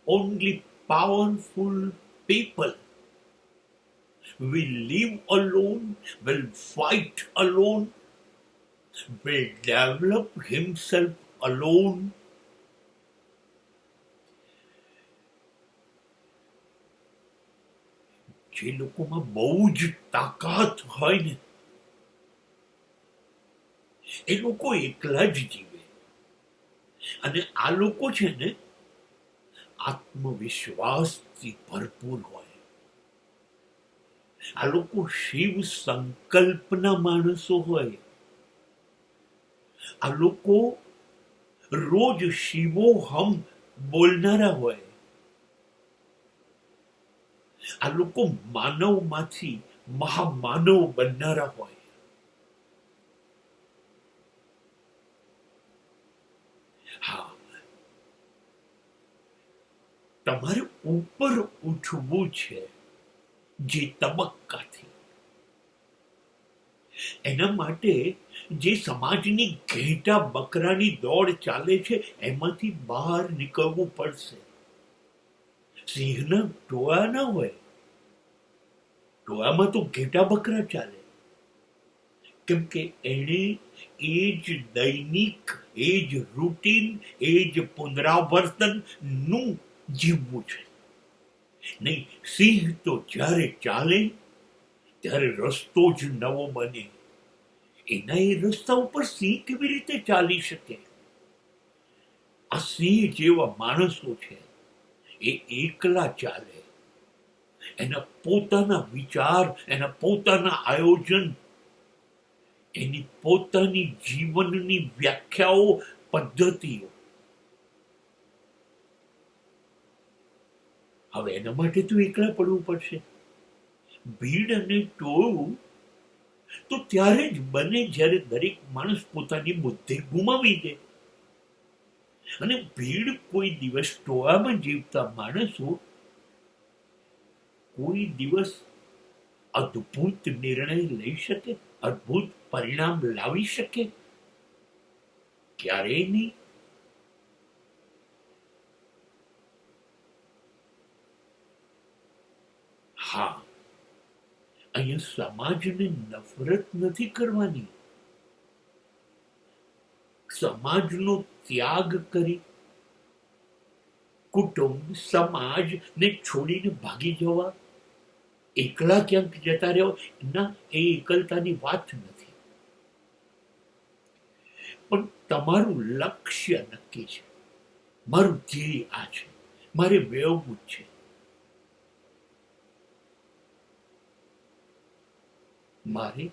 only powerful people will live alone, will fight alone, will develop himself alone. જે લોકોમાં બહુ જ તાકાત હોય ને એ લોકો એકલા જ જીવે. અને આ લોકો છે ને આત્મવિશ્વાસથી ભરપૂર હોય. આ લોકો શિવ સંકલ્પના માણસો હોય. આ લોકો રોજ શિવોહમ બોલનારા હોય. આ લોકો માનવમાંથી મહામાનવ બનનારા હોય. હા, તમારે ઉપર ઉઠવું છે જે તબક્કાથી. એના માટે જે સમાજની ઘેટા બકરાની દોડ ચાલે છે એમાંથી બહાર નીકળવું પડશે. સિંહના ટોળા ના હોય, ટોળામાં તો ઘેટા બકરા ચાલે. કેમ કે એને એ જ દૈનિક, એ જ રૂટીન, એ જ પુનરાવર્તન નું જીવવું છે. નહીં, સિંહ તો જ્યારે ચાલે ત્યારે રસ્તો જ નવો બને. એના એ રસ્તા ઉપર સિંહ કેવી રીતે ચાલી શકે? આ સિંહ જેવા માણસો છે એ એકલા ચાલે. એના પોતાના વિચાર, એના પોતાના આયોજન, એની પોતાની જીવનની વ્યાખ્યાઓ, પદ્ધતિઓ. હવે એના માટે તો એકલા પડવું પડશે. ભીડ અને ટોળું તો ત્યારે જ બને જ્યારે દરેક માણસ પોતાની બુદ્ધિ ગુમાવી દે. અને ભીડ કોઈ દિવસ, ટોળામાં જીવતા માણસો કોઈ દિવસ અદ્ભુત નિર્ણય લઈ શકે, અદ્ભુત પરિણામ લાવી શકે? ક્યારેય નહીં. હા, અહીંયા સમાજને નફરત નથી કરવાની. સમાજનો ત્યાગ કરી કુટુંબ, સમાજ ને છોડીને ભાગી જવા, એકલા ક્યાંક જતા રહેવા, ના, એ એકલતાની વાત નથી. પણ તમારું લક્ષ્ય નક્કી છે. મારું ધ્યેય આ છે, મારે મેળવવું છે. મારે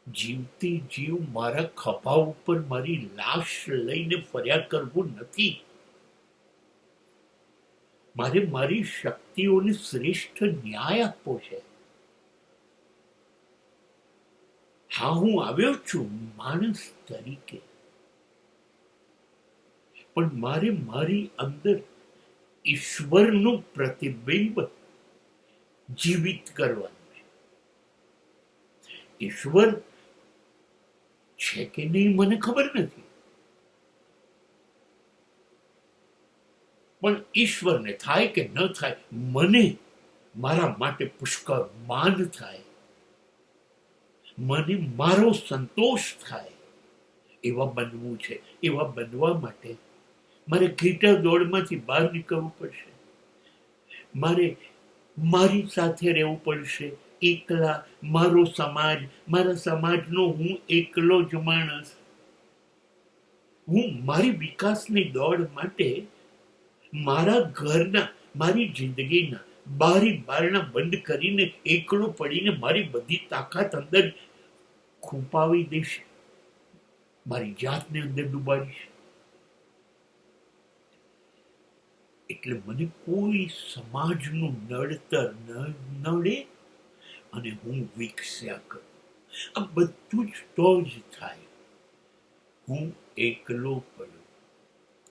જીવતી જીવ મારા ખભા ઉપર મારી લાશ લઈને ફર્યા કરવું નથી. મારે મારી શક્તિઓને શ્રેષ્ઠ ન્યાય આપવો છે. હા, હું આવ્યો છું માણસ તરીકે, પણ મારે મારી અંદર ઈશ્વરનું પ્રતિબિંબ જીવિત કરવાનું. ઈશ્વર છે કે નહીં મને ખબર નથી, પણ ઈશ્વરને થાય કે ન થાય, મને મારા માટે પુષ્કળ માન થાય, મને મારો સંતોષ થાય એવા બનવું છે. એવા બનવા માટે મારે ઘેટા દોડમાંથી બહાર નીકળવું પડશે. મારે મારી સાથે રહેવું પડશે એકલા. મારો સમાજ, મારા સમાજનો હું એકલો જ માણસ. હું મારી વિકાસની દોડ માટે મારા ઘરના, મારી જિંદગીના બારી બારણા બંધ કરીને એકલો પડીને મારી બધી તાકાત અંદર ખૂંપાવી દઈશ, મારી જાતને અંદર ડૂબાડીશ. એટલે મને કોઈ સમાજનું નડતર ન નડે અને હું વિકસ્યા કરું. આ બધું જ તો જ થાય હું એકલો પડું.